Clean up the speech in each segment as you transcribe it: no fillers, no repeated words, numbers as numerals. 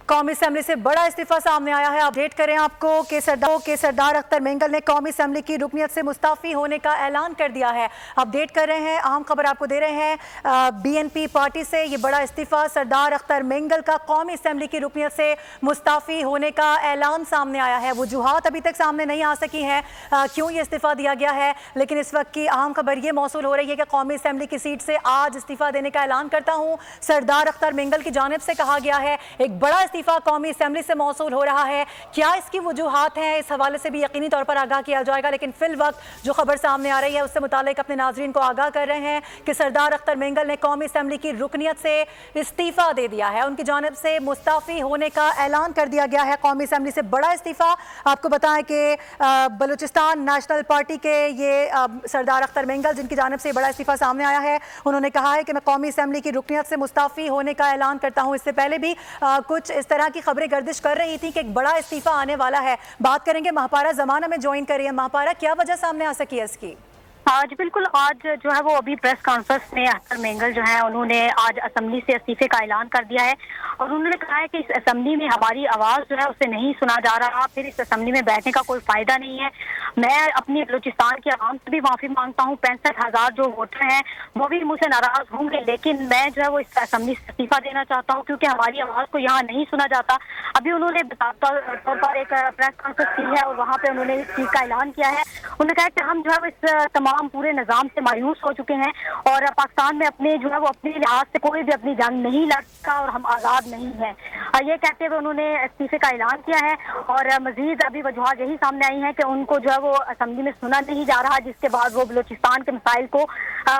قومی اسمبلی سے بڑا استعفیٰ سامنے آیا ہے. اپڈیٹ کریں آپ کو کہ سردار اختر مینگل نے قومی اسمبلی کی رکنیت سے مستعفی ہونے کا اعلان کر دیا ہے. اپڈیٹ کر رہے ہیں, اہم خبر آپ کو دے رہے ہیں. بی این پی پارٹی سے یہ بڑا استعفیٰ, سردار اختر مینگل کا قومی اسمبلی کی رکنیت سے مستعفی ہونے کا اعلان سامنے آیا ہے. وجوہات ابھی تک سامنے نہیں آ سکی ہیں کیوں یہ استعفیٰ دیا گیا ہے, لیکن اس وقت کی اہم خبر یہ موصول ہو رہی ہے کہ قومی اسمبلی کی سیٹ سے آج استعفیٰ دینے کا اعلان کرتا ہوں. سردار اختر مینگل کی جانب سے کہا گیا ہے ایک بڑا استعفیٰ قومی اسمبلی سے موصول ہو رہا ہے. کیا اس کی وجوہات ہیں, اس حوالے سے بھی یقینی طور پر آگاہ کیا جائے گا, لیکن فی الوقت جو خبر سامنے آ رہی ہے اس سے متعلق اپنے ناظرین کو آگاہ کر رہے ہیں کہ سردار اختر مینگل نے قومی اسمبلی کی رکنیت سے استعفیٰ دے دیا ہے. ان کی جانب سے مستعفی ہونے کا اعلان کر دیا گیا ہے. قومی اسمبلی سے بڑا استعفیٰ. آپ کو بتائیں کہ بلوچستان نیشنل پارٹی کے یہ سردار اختر مینگل جن کی جانب سے بڑا استعفیٰ سامنے آیا ہے, انہوں نے کہا ہے کہ میں قومی اسمبلی کی رکنیت سے مستعفی ہونے کا اعلان کرتا ہوں. اس سے پہلے بھی کچھ اس طرح کی خبریں گردش کر رہی تھی کہ ایک بڑا استعفیٰ آنے والا ہے. بات کریں گے مہاپارہ زمانہ میں جوائن کر رہی ہے. مہاپارہ, کیا وجہ سامنے آ سکی ہے اس کی؟ جی بالکل, آج جو ہے وہ ابھی پریس کانفرنس میں اختر مینگل جو ہیں انہوں نے آج اسمبلی سے استعفے کا اعلان کر دیا ہے, اور انہوں نے کہا ہے کہ اس اسمبلی میں ہماری آواز جو ہے اسے نہیں سنا جا رہا, پھر اس اسمبلی میں بیٹھنے کا کوئی فائدہ نہیں ہے. میں اپنی بلوچستان کے عوام سے بھی معافی مانگتا ہوں, 65,000 جو ووٹر ہیں وہ بھی مجھ سے ناراض ہوں گے, لیکن میں جو ہے وہ اس اسمبلی سے استعفیٰ دینا چاہتا ہوں کیونکہ ہماری آواز کو یہاں نہیں سنا جاتا. ابھی انہوں نے باضابطہ طور پر ایک پریس کانفرنس کی ہے اور وہاں پہ انہوں نے اس چیز کا اعلان کیا ہے. انہوں نے کہا کہ ہم جو ہے اس تمام پورے نظام سے مایوس ہو چکے ہیں اور پاکستان میں اپنے جو ہے وہ اپنے لحاظ سے کوئی بھی اپنی جنگ نہیں لڑ سکا اور ہم آزاد نہیں ہیں. یہ کہتے ہوئے انہوں نے استعفے کا اعلان کیا ہے, اور مزید ابھی وجوہات یہی سامنے آئی ہیں کہ ان کو جو ہے وہ اسمبلی میں سنا نہیں جا رہا, جس کے بعد وہ بلوچستان کے مسائل کو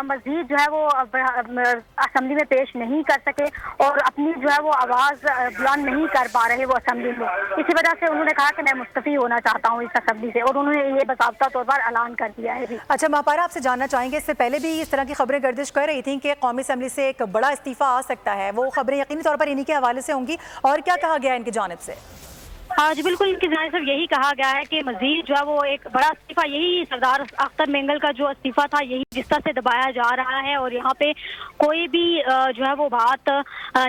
مزید جو ہے وہ اسمبلی میں پیش نہیں کر سکے اور اپنی جو ہے وہ آواز بیان نہیں کر پا رہے وہ اسمبلی میں. اسی وجہ سے انہوں نے کہا کہ میں مستعفی ہونا چاہتا ہوں اس اسمبلی سے, اور انہوں نے یہ باضابطہ طور پر اعلان کر دیا ہے. اچھا مہاپارہ, آپ سے جاننا چاہیں گے, اس سے پہلے بھی اس طرح کی خبریں گردش کر رہی تھیں کہ قومی اسمبلی سے ایک بڑا استعفیٰ آ سکتا ہے, وہ خبریں یقینی طور پر انہی کے حوالے سے ہوں گی, اور کیا کہا گیا ہے ان کی جانب سے؟ جی بالکل, ان کی جانب سے یہی کہا گیا ہے کہ مزید جو ہے وہ ایک بڑا استعفیٰ, یہی سردار اختر مینگل کا جو استعفیٰ تھا یہی جس طرح سے دبایا جا رہا ہے اور یہاں پہ کوئی بھی جو ہے وہ بات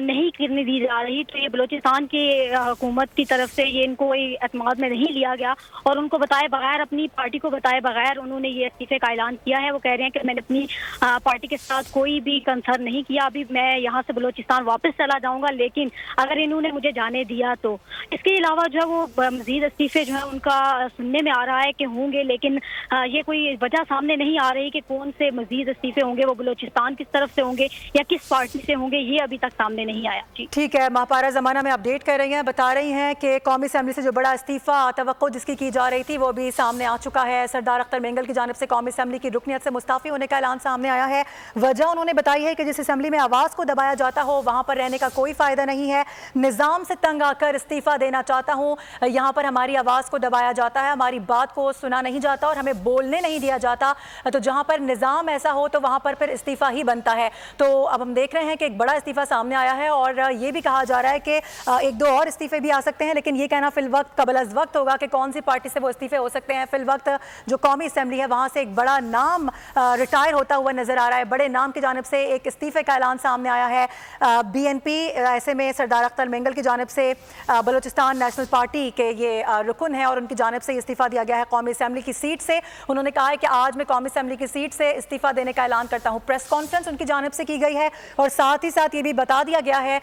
نہیں کرنے دی جا رہی, تو یہ بلوچستان کی حکومت کی طرف سے یہ ان کو کوئی اعتماد میں نہیں لیا گیا اور ان کو بتائے بغیر, اپنی پارٹی کو بتائے بغیر انہوں نے یہ استعفے کا اعلان کیا ہے. وہ کہہ رہے ہیں کہ میں نے اپنی پارٹی کے ساتھ کوئی بھی کنسرن نہیں کیا, ابھی میں یہاں سے بلوچستان واپس چلا جاؤں گا, لیکن اگر انہوں نے مجھے جانے دیا تو. اس کے علاوہ جو ہے وہ مزید استعفے جو ہے ان کا سننے میں آ رہا ہے کہ ہوں گے, لیکن یہ کوئی وجہ سامنے نہیں آ رہی کہ کون سے مزید استعفے ہوں گے, وہ بلوچستان کس طرف سے ہوں گے یا کس پارٹی سے ہوں گے, یہ ابھی تک سامنے نہیں آیا. جی ٹھیک ہے, مہاپارہ زمانہ میں اپڈیٹ کر رہی ہیں, بتا رہی ہیں کہ قومی اسمبلی سے جو بڑا استعفیٰ توقع جس کی جا رہی تھی وہ بھی سامنے آ چکا ہے. سردار اختر مینگل کی جانب سے قومی اسمبلی کی رکنیت سے مستعفی ہونے کا اعلان سامنے آیا ہے. وجہ انہوں نے بتائی ہے کہ جس اسمبلی میں آواز کو دبایا جاتا ہو وہاں پر رہنے کا کوئی فائدہ نہیں ہے, نظام سے تنگ آ کر استعفیٰ دینا چاہتا ہوں. یہاں پر ہماری آواز کو دبایا جاتا ہے, ہماری بات کو سنا نہیں جاتا اور ہمیں بولنے نہیں دیا جاتا, تو جہاں پر نظام ایسا ہو تو وہاں پر پھر استعفیٰ ہی بنتا ہے. تو اب ہم دیکھ رہے ہیں کہ ایک بڑا استعفیٰ سامنے آیا ہے اور یہ بھی کہا جا رہا ہے کہ ایک دو اور استعفے بھی آ سکتے ہیں, لیکن یہ کہنا فی الوقت قبل از وقت ہوگا کہ کون سی پارٹی سے وہ استعفے ہو سکتے ہیں. فی الوقت جو قومی اسمبلی ہے وہاں سے ایک بڑا نام ریٹائر ہوتا ہوا نظر آ رہا ہے, بڑے نام کی جانب سے ایک استعفے کا اعلان سامنے آیا ہے. بی این پی, ایسے میں سردار اختر مینگل کی جانب سے بلوچستان نیشنل پارٹی کے یہ رکن ہیں اور ان کی جانب سے استعفیٰ دیا گیا ہے قومی اسمبلی کی سیٹ سے. انہوں نے کہا ہے کہ آج میں قومی اسمبلی کی سیٹ سے استعفیٰ دینے کا اعلان کرتا ہوں. پریس کانفرنس ان کی جانب سے کی گئی ہے اور ساتھ ہی ساتھ یہ بھی بتا دیا گیا ہے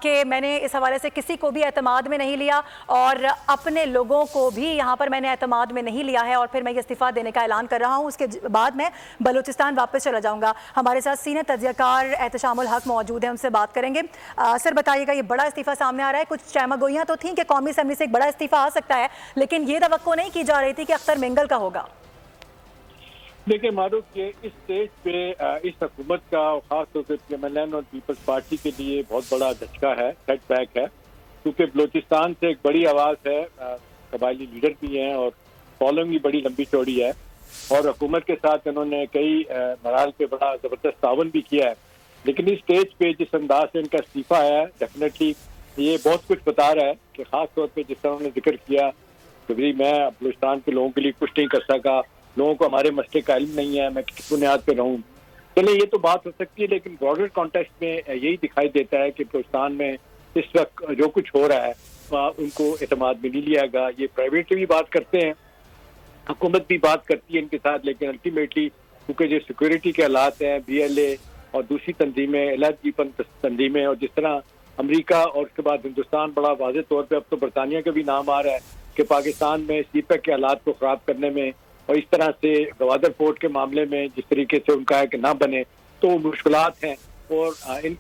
کہ میں نے اس حوالے سے کسی کو بھی اعتماد میں نہیں لیا اور اپنے لوگوں کو بھی یہاں پر میں نے اعتماد میں نہیں لیا ہے, اور پھر میں یہ استعفیٰ دینے کا اعلان کر رہا ہوں. اس کے بعد میں بلوچستان واپس چلا جاؤں گا. ہمارے ساتھ سینئر تجزیہ کار احتشام الحق موجود ہیں, ان سے بات کریں گے. سر بتائیے گا, یہ بڑا استعفیٰ سامنے آ رہا ہے, کچھ چہمہ گوئیاں تو تھیں کہ قومی اسمبلی سے ایک بڑا استعفیٰ آ سکتا ہے, لیکن یہ توقع نہیں کی جا رہی تھی کہ اختر مینگل کا ہوگا. دیکھیں معروف, یہ اس اسٹیج پہ اس حکومت کا خاص طور سے PMLN اور پیپلز پارٹی کے لیے بہت بڑا دھچکا ہے, سیٹ بیک ہے, کیونکہ بلوچستان سے ایک بڑی آواز ہے, قبائلی لیڈر بھی ہیں اور فالوئنگ بھی بڑی لمبی چوڑی ہے, اور حکومت کے ساتھ انہوں نے کئی مراحل پہ بڑا زبردست تعاون بھی کیا ہے. لیکن اس اسٹیج پہ جس انداز سے ان کا استعفیٰ ہے, ڈیفینیٹلی یہ بہت کچھ بتا رہا ہے کہ خاص طور پہ جس طرح انہوں نے ذکر کیا کہ میں بلوچستان کے لوگوں کے لیے کچھ نہیں کر سکا, لوگوں کو ہمارے مسئلے کا علم نہیں ہے, میں کس بنیاد پہ رہوں. چلیں یہ تو بات ہو سکتی ہے, لیکن براڈر کانٹیکسٹ میں یہی دکھائی دیتا ہے کہ بلوچستان میں اس وقت جو کچھ ہو رہا ہے ان کو اعتماد میں نہیں لیا گا. یہ پرائیویٹ بھی بات کرتے ہیں, حکومت بھی بات کرتی ہے ان کے ساتھ, لیکن الٹیمیٹلی کیونکہ جو سیکورٹی کے حالات ہیں, BLA اور دوسری تنظیمیں, علیحدگی پسند تنظیمیں, اور جس طرح امریکہ اور اس کے بعد ہندوستان بڑا واضح طور پہ اب تو برطانیہ کا بھی نام آ رہا ہے کہ پاکستان میں CPEC کے حالات کو خراب کرنے میں اور اس طرح سے گوادر پورٹ کے معاملے میں جس طریقے سے ان کا ہے کہ نہ بنے, تو وہ مشکلات ہیں. اور ان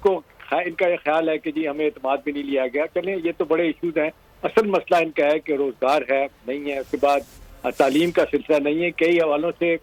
کا یہ خیال ہے کہ جی ہمیں اعتماد بھی نہیں لیا گیا. چلیں یہ تو بڑے ایشوز ہیں. اصل مسئلہ ان کا ہے کہ روزگار ہے نہیں ہے, اس کے بعد تعلیم کا سلسلہ نہیں ہے. کئی حوالوں سے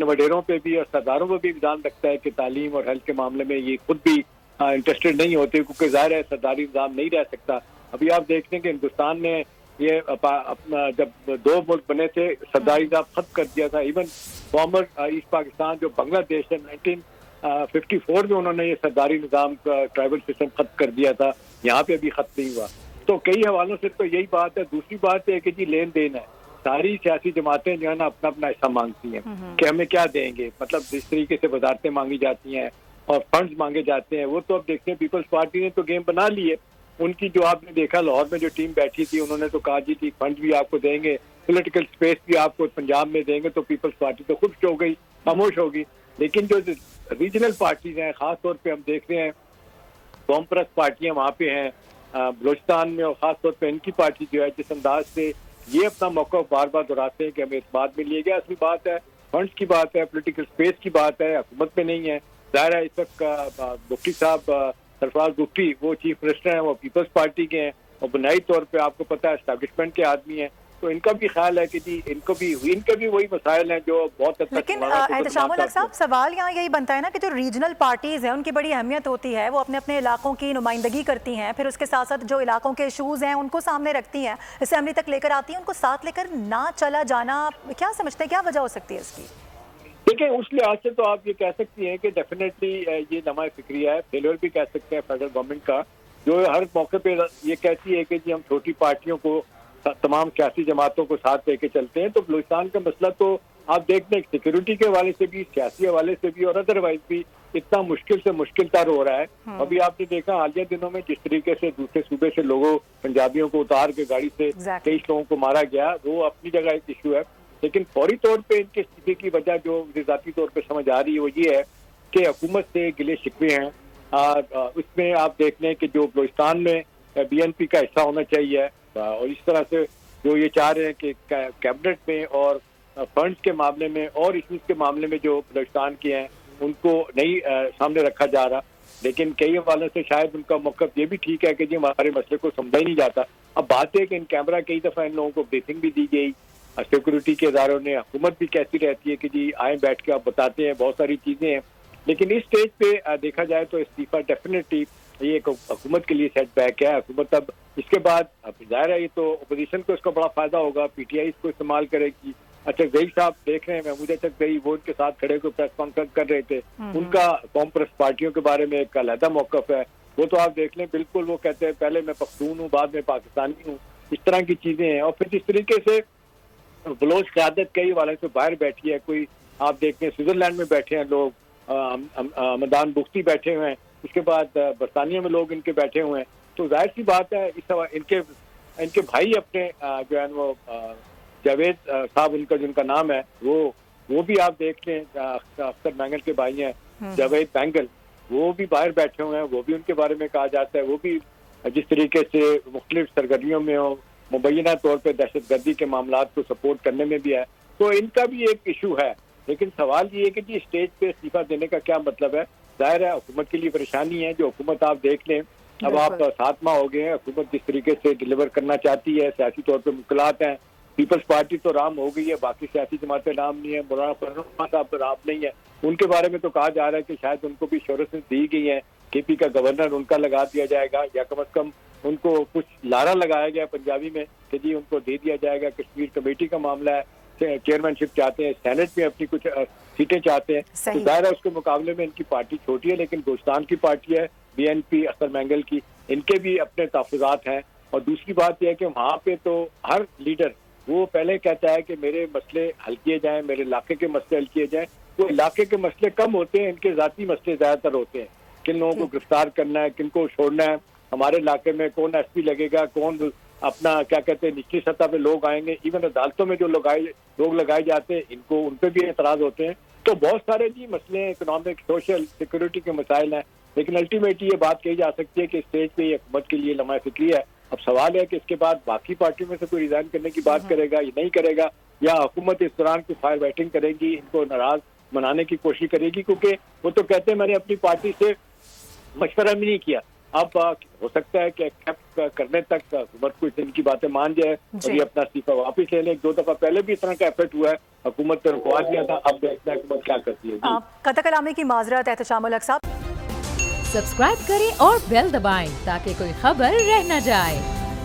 وڈیروں پہ بھی اور سرداروں پہ بھی الزام رکھتا ہے کہ تعلیم اور ہیلتھ کے معاملے میں یہ خود بھی انٹرسٹڈ نہیں ہوتے, کیونکہ ظاہر ہے سرداری نظام نہیں رہ سکتا. ابھی آپ دیکھ لیں کہ ہندوستان نے یہ اپنا جب 2 ملک بنے تھے سرداری نظام ختم کر دیا تھا. ایون فارمر ایسٹ پاکستان جو بنگلہ دیش ہے 1954 میں انہوں نے یہ سرداری نظام کا ٹرائبل سسٹم ختم کر دیا تھا, یہاں پہ بھی ختم نہیں ہوا. تو کئی حوالوں سے تو یہی بات ہے. دوسری بات ہے کہ جی لین دین ہے, ساری سیاسی جماعتیں جو ہے نا اپنا اپنا حصہ مانگتی ہیں کہ ہمیں کیا دیں گے, مطلب جس طریقے سے وزارتیں مانگی جاتی ہیں اور فنڈز مانگے جاتے ہیں, وہ تو اب دیکھتے ہیں پیپلز پارٹی نے تو گیم بنا لی ہے. ان کی جو آپ نے دیکھا لاہور میں جو ٹیم بیٹھی تھی, انہوں نے تو کہا جی ٹھیک فنڈ بھی آپ کو دیں گے, پولیٹیکل اسپیس بھی آپ کو پنجاب میں دیں گے. تو پیپلز پارٹی تو خوش ہو گئی, خاموش ہوگی. لیکن جو ریجنل پارٹیز ہیں, خاص طور پہ ہم دیکھ رہے ہیں قوم پرست پارٹیاں وہاں پہ ہیں بلوچستان میں, اور خاص طور پہ ان کی پارٹی جو ہے جس انداز سے یہ اپنا موقع بار بار دہراتے ہیں کہ ہمیں اعتماد میں لیے گیا. اصلی بات ہے فنڈز کی بات ہے, پولیٹیکل اسپیس کی بات ہے, حکومت میں نہیں ہے. ظاہر ہے اس وقت مفتی صاحب سرفراز مفتی وہ چیف منسٹر ہیں, وہ پیپلز پارٹی کے ہیں, اور بنیادی طور پہ آپ کو پتا ہے اسٹیبلشمنٹ کے آدمی ہیں. تو ان کا بھی خیال ہے کہ جی ان کے بھی وہی مسائل ہیں جو بہت حد تک. لیکن احتشام الحق صاحب سوال یہاں یہی بنتا ہے نا کہ جو ریجنل پارٹیز ہیں ان کی بڑی اہمیت ہوتی ہے, وہ اپنے اپنے علاقوں کی نمائندگی کرتی ہیں, پھر اس کے ساتھ ساتھ جو علاقوں کے ایشوز ہیں ان کو سامنے رکھتی ہیں, اسمبلی تک لے کر آتی ہیں. ان کو ساتھ لے کر نہ چلا جانا کیا سمجھتے ہیں, کیا وجہ ہو سکتی ہے اس کی؟ دیکھیں اس لحاظ سے تو آپ یہ کہہ سکتی ہیں کہ ڈیفینیٹلی یہ نمایاں فکریہ ہے, فیلور بھی کہہ سکتے ہیں فیڈرل گورنمنٹ کا, جو ہر موقع پہ یہ کہتی ہے کہ جی ہم چھوٹی پارٹیوں کو تمام سیاسی جماعتوں کو ساتھ لے کے چلتے ہیں. تو بلوچستان کا مسئلہ تو آپ دیکھتے ہیں سیکورٹی کے حوالے سے بھی, سیاسی حوالے سے بھی, اور ادروائز بھی اتنا مشکل سے مشکل تر ہو رہا ہے. ابھی آپ نے دیکھا حالیہ دنوں میں جس طریقے سے دوسرے صوبے سے لوگوں پنجابیوں کو اتار کے گاڑی سے 23 لوگوں کو مارا گیا, وہ اپنی جگہ ایک ایشو ہے. لیکن فوری طور پہ ان کے استعفے کی وجہ جو ذاتی طور پہ سمجھ آ رہی ہے وہ یہ ہے کہ حکومت سے گلے شکوے ہیں. اس میں آپ دیکھ لیں کہ جو بلوچستان میں BNP کا حصہ ہونا چاہیے, اور اس طرح سے جو یہ چاہ رہے ہیں کہ کیبنٹ میں اور فنڈز کے معاملے میں اور ایشوز کے معاملے میں جو بلوچستان کے ہیں ان کو نہیں سامنے رکھا جا رہا. لیکن کئی حوالوں سے شاید ان کا موقف یہ بھی ٹھیک ہے کہ جی ہمارے مسئلے کو سمجھا ہی نہیں جاتا. اب بات ہے کہ ان کیمرہ کئی دفعہ ان لوگوں کو بریفنگ بھی دی گئی, سیکورٹی کے اداروں نے, حکومت بھی کہتی رہتی ہے کہ جی آئیں بیٹھ کے آپ بتاتے ہیں, بہت ساری چیزیں ہیں. لیکن اس اسٹیج پہ دیکھا جائے تو استعفیٰ ڈیفینیٹلی یہ ایک حکومت کے لیے سیٹ بیک ہے. حکومت اب اس کے بعد ظاہر ہے یہ تو اپوزیشن کو اس کا بڑا فائدہ ہوگا, PTI اس کو استعمال کرے گی. اچھا صاحب دیکھ رہے ہیں, محمود چکزئی وہ ان کے ساتھ کھڑے کو پریس کانفرنس کر رہے تھے, ان کا قوم پرست پارٹیوں کے بارے میں ایک علیحدہ موقف ہے. وہ تو آپ دیکھ لیں بالکل وہ کہتے ہیں پہلے میں پختون ہوں بعد میں پاکستانی ہوں, اس طرح کی چیزیں ہیں. اور پھر جس طریقے سے بلوچ قیادت کئی والے سے باہر بیٹھی ہے, کوئی آپ دیکھتے ہیں سوئٹزرلینڈ میں بیٹھے ہیں لوگ, مدان بختی بیٹھے ہوئے ہیں, اس کے بعد برطانیہ میں لوگ ان کے بیٹھے ہوئے ہیں. تو ظاہر سی بات ہے ان کے بھائی اپنے جو ہے وہ جاوید صاحب ان کا جن کا نام ہے وہ بھی آپ دیکھ لیں, اختر مینگل کے بھائی ہیں جاوید بینگل, وہ بھی باہر بیٹھے ہوئے ہیں. وہ بھی ان کے بارے میں کہا جاتا ہے وہ بھی جس طریقے سے مختلف سرگرمیوں میں ہو, مبینہ طور پہ دہشت گردی کے معاملات کو سپورٹ کرنے میں بھی ہے. تو ان کا بھی ایک ایشو ہے. لیکن سوال یہ ہے کہ جی اسٹیج پہ استعفیٰ دینے کا کیا مطلب ہے. ظاہر ہے حکومت کے لیے پریشانی ہے, جو حکومت آپ دیکھ لیں اب آپ 7 ماہ ہو گئے ہیں, حکومت جس طریقے سے ڈیلیور کرنا چاہتی ہے, سیاسی طور پہ مشکلات ہیں. پیپلز پارٹی تو رام ہو گئی ہے, باقی سیاسی جماعتیں رام نہیں ہیں, مولانا فضل الرحمان صاحب تو رام نہیں ہے. ان کے بارے میں تو کہا جا رہا ہے کہ شاید ان کو بھی شہرت دی گئی ہے, KP کا گورنر ان کا لگا دیا جائے گا, یا کم از کم ان کو کچھ لارا لگایا گیا پنجابی میں کہ جی ان کو دے دیا جائے گا. کشمیر کمیٹی کا معاملہ ہے, چیئرمین شپ چاہتے ہیں, سینٹ میں اپنی کچھ سیٹیں چاہتے ہیں. تو ظاہر ہے اس کے مقابلے میں ان کی پارٹی چھوٹی ہے, لیکن بلوچستان کی پارٹی ہے BNP اختر مینگل کی, ان کے بھی اپنے تحفظات ہیں. اور دوسری بات یہ ہے کہ وہاں پہ تو ہر لیڈر وہ پہلے کہتا ہے کہ میرے مسئلے حل کیے جائیں, میرے علاقے کے مسئلے حل کیے جائیں. وہ علاقے کے مسئلے کم ہوتے ہیں, ان کے ذاتی مسئلے زیادہ تر ہوتے ہیں, کن لوگوں کو گرفتار کرنا ہے, کن کو چھوڑنا ہے. ہمارے علاقے میں کون ایس پی لگے گا, کون اپنا کیا کہتے ہیں نچلی سطح پہ لوگ آئیں گے, ایون عدالتوں میں جو لوگ لگائے جاتے ہیں ان پہ بھی اعتراض ہوتے ہیں. تو بہت سارے جی مسئلے ہیں, اکنامک, سوشل, سیکورٹی کے مسائل ہیں, لیکن الٹیمیٹلی یہ بات کہی جا سکتی ہے کہ اسٹیج پہ یہ حکومت کے لیے لمحہ فکری ہے. اب سوال ہے کہ اس کے بعد باقی پارٹیوں میں سے کوئی ریزائن کرنے کی بات کرے گا یا نہیں کرے گا, یا حکومت اس دوران کی فائر بیٹنگ کرے گی, ان کو ناراض منانے کی کوشش کرے گی, کیونکہ وہ تو کہتے ہیں میں نے اپنی پارٹی سے مشورہ بھی نہیں کیا. اب ہو سکتا ہے کہ ایکسپٹ کرنے تک حکومت کو ان کی باتیں مان جائے اور یہ اپنا استعفیٰ واپس لے لیں. 2 دفعہ پہلے بھی اس طرح کا ایفرٹ ہوا ہے, حکومت نے رکوا دیا تھا, اب دیکھنا ہے حکومت کیا کرتی ہے. قطع کلامی کی معذرت احتشام الحق صاحب. سبسکرائب کریں اور بیل دبائیں تاکہ کوئی خبر رہ نہ جائے.